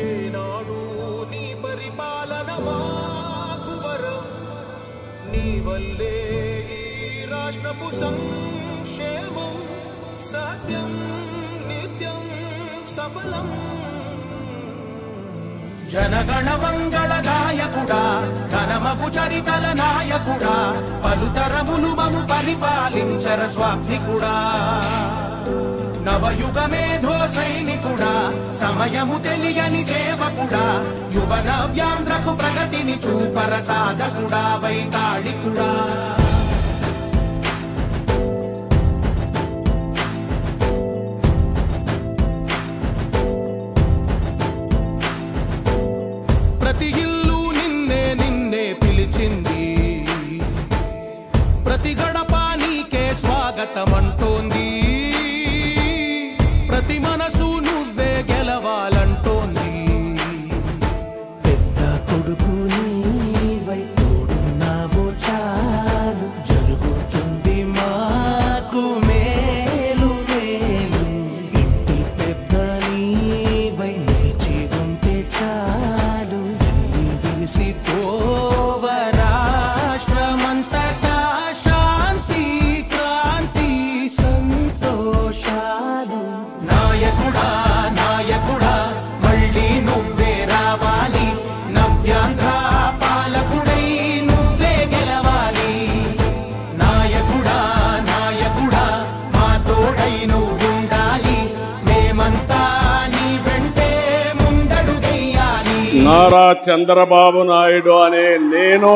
ఏనాడు నీ పరిపాలన మాకు వరం, నీ వల్లే ఈ రాష్ట్రపు సంక్షేమం సత్యం నిత్యం సఫలం. జనగణ మంగళ నాయకుడా, ఘనమగు చరితల నాయకుడా, పలుతరములు మము పరిపాలించర స్వామికుడా. నవయుగ మేధో సైనికుడా, సమయము తెలియని సేవకుడా, యువ నవ్యాంధ్రకు ప్రగతిని చూపర సాధకుడా, వైతాళికుడా. ప్రతి ఇల్లు నిన్నే నిన్నే పిలిచింది, ప్రతి గడప నీకే స్వాగతమంటోంది, ప్రతి మనసు నువ్వే గెలవాలంటోంది. పెద్ద కొడుకు నీవై తోడున్నావు చాలు, జరుగుతుంది మాకు మేలు మేలు. ఇంటి పెద్ద నీవై నిలిచి ఉంటే చాలు, వెళ్ళి విరిసి పోవ రాష్ట్రమంతటా శాంతి క్రాంతి సంతోషాలు. నాయకుడా నాయకుడా మళ్ళీ నువ్వే రావాలి, నవ్యాంధ్ర పాలకుడై నువ్వే గెలవాలి. నాయకుడా నాయకుడా మా తోడై నువ్వుండాలి, మేమంతా నీ వెంటే ముందడుగెయ్యాలి. నారా చంద్రబాబు నాయుడు అనే నేను